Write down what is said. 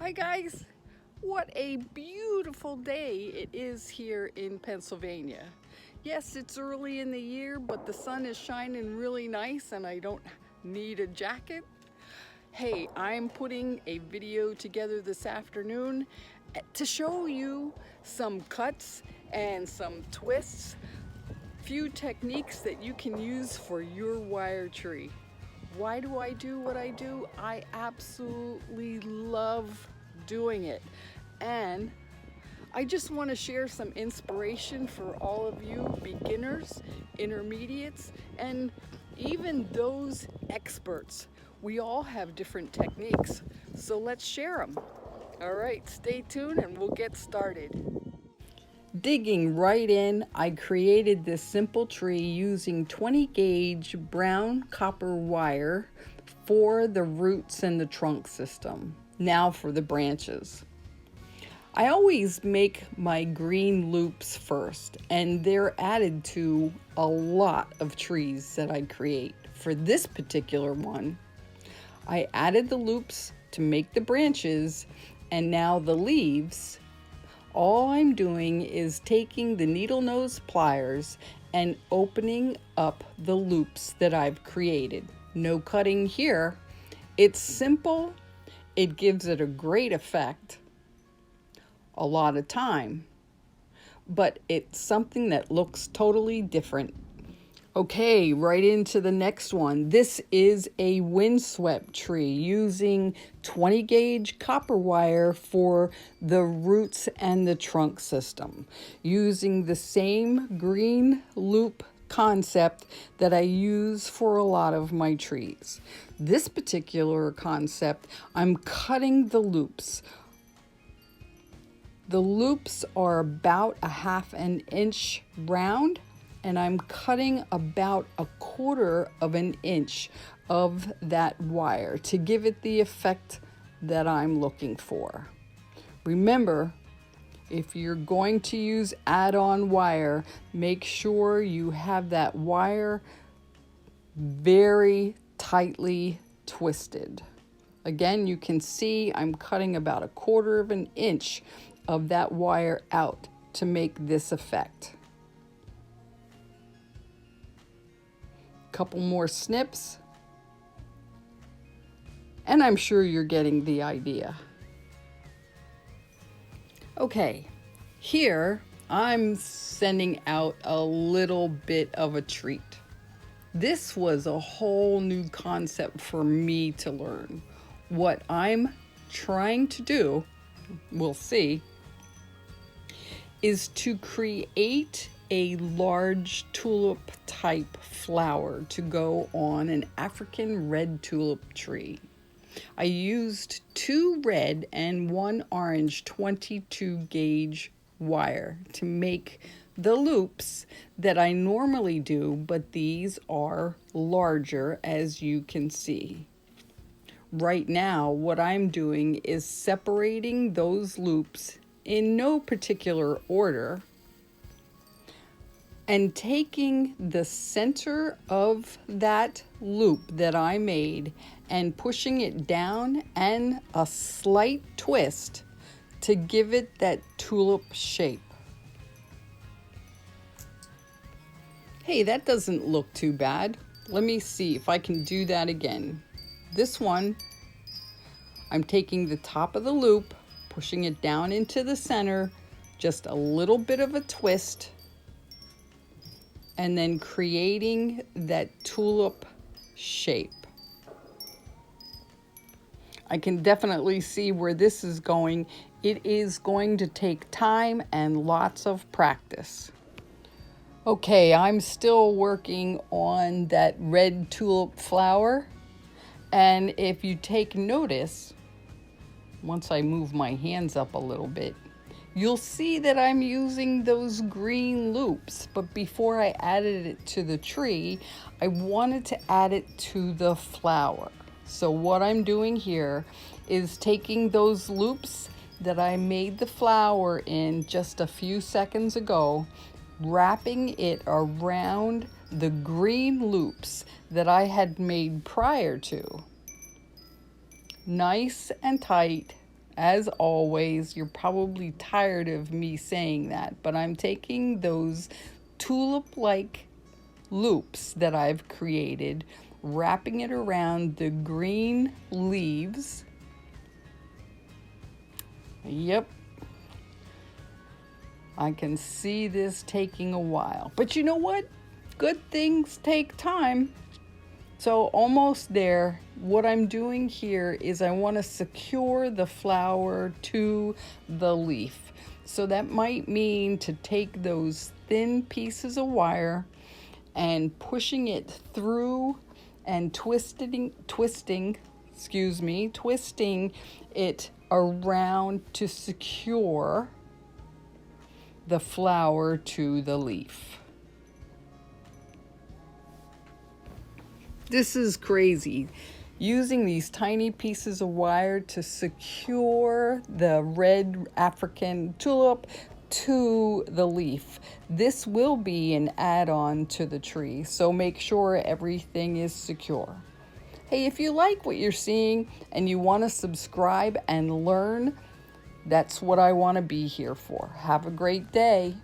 Hi guys, what a beautiful day it is here in Pennsylvania. Yes, it's early in the year, but the sun is shining really nice and I don't need a jacket. Hey, I'm putting a video together this afternoon to show you some cuts and some twists, few techniques that you can use for your wire tree. Why do I do what I do? I absolutely love doing it. And I just want to share some inspiration for all of you beginners, intermediates, and even those experts. We all have different techniques, so let's share them. All right, stay tuned and we'll get started. Digging right in, I created this simple tree using 20 gauge brown copper wire for the roots and the trunk system. Now for the branches. I always make my green loops first, and they're added to a lot of trees that I create. For this particular one, I added the loops to make the branches, and now the leaves. All I'm doing is taking the needle nose pliers and opening up the loops that I've created. No cutting here. It's simple. It gives it a great effect. A lot of time, but it's something that looks totally different. Okay, right into the next one. This is a windswept tree using 20 gauge copper wire for the roots and the trunk system, using the same green loop concept that I use for a lot of my trees. This particular concept, I'm cutting the loops. The loops are about a ½ inch round, and I'm cutting about 1/4 of an inch of that wire to give it the effect that I'm looking for. Remember, if you're going to use add-on wire, make sure you have that wire very tightly twisted. Again, you can see I'm cutting about 1/4 of an inch of that wire out to make this effect. Couple more snips, and I'm sure you're getting the idea. Okay, here I'm sending out a little bit of a treat. This was a whole new concept for me to learn. What I'm trying to do, we'll see, is to create a large tulip type flower to go on an African red tulip tree. I used 2 red and 1 orange 22 gauge wire to make the loops that I normally do, but these are larger, as you can see. Right now, what I'm doing is separating those loops in no particular order and taking the center of that loop that I made and pushing it down and a slight twist to give it that tulip shape. Hey, that doesn't look too bad. Let me see if I can do that again. This one, I'm taking the top of the loop, pushing it down into the center, just a little bit of a twist, and then creating that tulip shape. I can definitely see where this is going. It is going to take time and lots of practice. Okay, I'm still working on that red tulip flower. And if you take notice, once I move my hands up a little bit, you'll see that I'm using those green loops, but before I added it to the tree, I wanted to add it to the flower. So what I'm doing here is taking those loops that I made the flower in just a few seconds ago, wrapping it around the green loops that I had made prior to. Nice and tight as always, you're probably tired of me saying that, but I'm taking those tulip-like loops that I've created, wrapping it around the green leaves. Yep. I can see this taking a while. But you know what? Good things take time. So almost there. What I'm doing here is I want to secure the flower to the leaf. So that might mean to take those thin pieces of wire and pushing it through and twisting it around to secure the flower to the leaf. This is crazy. Using these tiny pieces of wire to secure the red African tulip to the leaf. This will be an add-on to the tree, so make sure everything is secure. Hey, if you like what you're seeing and you want to subscribe and learn, that's what I want to be here for. Have a great day.